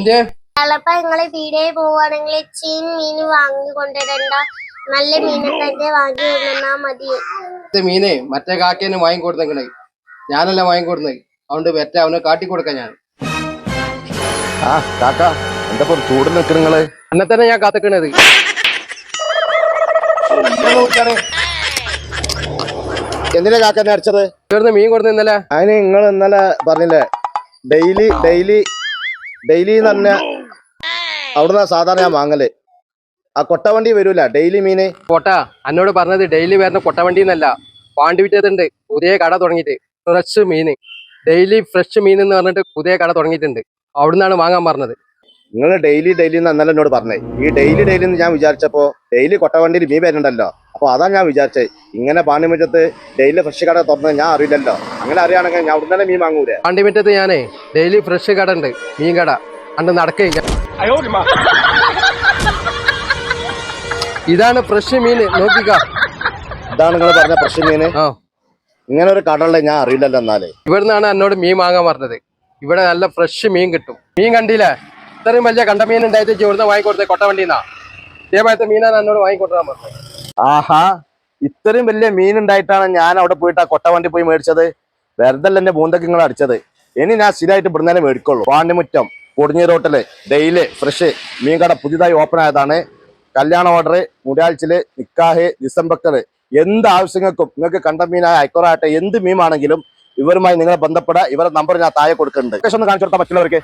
എന്തേ ചിലപ്പോ നിങ്ങള് പീടിയെ പോവാണെങ്കിൽ ചീൻ മീൻ വാങ്ങി കൊണ്ടുവരണ്ട, നല്ല മീനൊക്കെ വാങ്ങി കൊണ്ടുവന്നാ മതി. മീനെ മറ്റേ കാക്കേനെ വാങ്ങിക്കൊടുത്തേ, ഞാനല്ല വാങ്ങിക്കൊടുന്നത്. അതുകൊണ്ട് വെറ്റ അവനെ കാട്ടിക്കൊടുക്കാം ഞാൻ. ആ കാക്ക എന്താ ചൂട് നിൽക്കണ നിങ്ങള്? എന്നെ തന്നെ ഞാൻ കാത്തിക്കണത്. എന്തിനാ കാക്ക എന്നെ അടിച്ചത്? ഇവിടുന്ന് മീൻ കൊടുത്തു ഇന്നലെ. അതിന് നിങ്ങൾ ഇന്നലെ പറഞ്ഞില്ലേ ഡെയിലി ഡെയിലി ഡെയിലി എന്ന് പറഞ്ഞ അവിടുന്ന് സാധാരണ ഞാൻ വാങ്ങല്. ആ കൊട്ടവണ്ടി വരൂല ഡെയിലി മീന്. കൊട്ട എന്നോട് പറഞ്ഞത് ഡെയിലി വരുന്ന കൊട്ടവണ്ടി എന്നല്ല, പാണ്ടി വിറ്റതുണ്ട് പുതിയ കട തുടങ്ങിയിട്ട്. ഫ്രഷ് മീന്, ഡെയിലി ഫ്രഷ് മീൻ എന്ന് പറഞ്ഞിട്ട് പുതിയ കട തുടങ്ങിയിട്ടുണ്ട്. അവിടുന്നാണ് വാങ്ങാൻ പറഞ്ഞത്. നിങ്ങൾ ഡെയിലി ഡെയിലി എന്ന് അന്നലെ എന്നോട് പറഞ്ഞേ. ഈ ഡെയിലി ഡെയിലി എന്ന് ഞാൻ വിചാരിച്ചപ്പോ ഡെയിലി കൊട്ടവണ്ടിയിൽ മീൻ വരുന്നുണ്ടല്ലോ. അപ്പൊ അതാണ് ഞാൻ വിചാരിച്ചത്. ഇങ്ങനെ പാണ്ടിമുറ്റത്ത് ഡെയിലി ഫ്രഷ് കട തുറന്നത് ഞാൻ അറിയില്ലല്ലോ. അങ്ങനെ അറിയാണെങ്കിൽ ഞാൻ അവിടെ തന്നെ മീൻ വാങ്ങൂലേ? പാണ്ടിമുറ്റത്ത് ഞാനേ ഡെയിലി ഫ്രഷ് കട ഉണ്ട്, മീൻ കട. അണ്ട് നടക്കില്ല. ഇതാണ് ഫ്രഷ് മീൻ, നോക്കിക്ക. ഇതാണ് നിങ്ങൾ പറഞ്ഞ ഫ്രഷ് മീന്? ആ, ഇങ്ങനെ ഒരു കടയുള്ള ഞാൻ അറിയില്ലല്ലോ. എന്നാലേ ഇവിടുന്നാണ് എന്നോട് മീൻ വാങ്ങാൻ പറഞ്ഞത്. ഇവിടെ നല്ല ഫ്രഷ് മീൻ കിട്ടും. മീൻ കണ്ടില്ലേ? ഇത്രയും വലിയ കണ്ട മീൻ ഉണ്ടായിട്ട് ഇവിടുന്ന് വാങ്ങിക്കൊടുത്തത് കൊട്ടവണ്ടിന്നാ. ഇതേമാതിരത്തെ മീനാണ് എന്നോട് വാങ്ങിക്കൊടുക്കാൻ പറഞ്ഞത്. ആഹാ, ഇത്രയും വലിയ മീൻ ഉണ്ടായിട്ടാണ് ഞാൻ അവിടെ പോയിട്ട് ആ കൊട്ടവണ്ടി പോയി മേടിച്ചത്. വെറുതല്ല എന്റെ പൂന്തക്ക് നിങ്ങൾ അടിച്ചത്. ഇനി ഞാൻ സ്ഥിരമായിട്ട് ഇവിടുന്നേ മേടിക്കുള്ളൂ. പാണ്ടിമുറ്റം കൊടിഞ്ഞി റോട്ടില് ഡെയിലി ഫ്രഷ് മീൻ കട പുതിയതായി ഓപ്പൺ ആയതാണ്. കല്യാണ ഓർഡർ, മുരാഴ്ചയില്, നിക്കാഹ്, ഡിസംബർ, എന്ത് ആവശ്യങ്ങൾക്കും നിങ്ങൾക്ക് കണ്ട മീനായ അയക്കോറാകട്ടെ എന്ത് മീനാണെങ്കിലും ഇവരുമായി നിങ്ങളെ ബന്ധപ്പെടാം. ഇവരുടെ നമ്പർ ഞാൻ താഴെ കൊടുക്കുന്നുണ്ട്. ഒന്ന് കാണിച്ചു കൊടുത്താൽ മറ്റുള്ളവർക്ക്.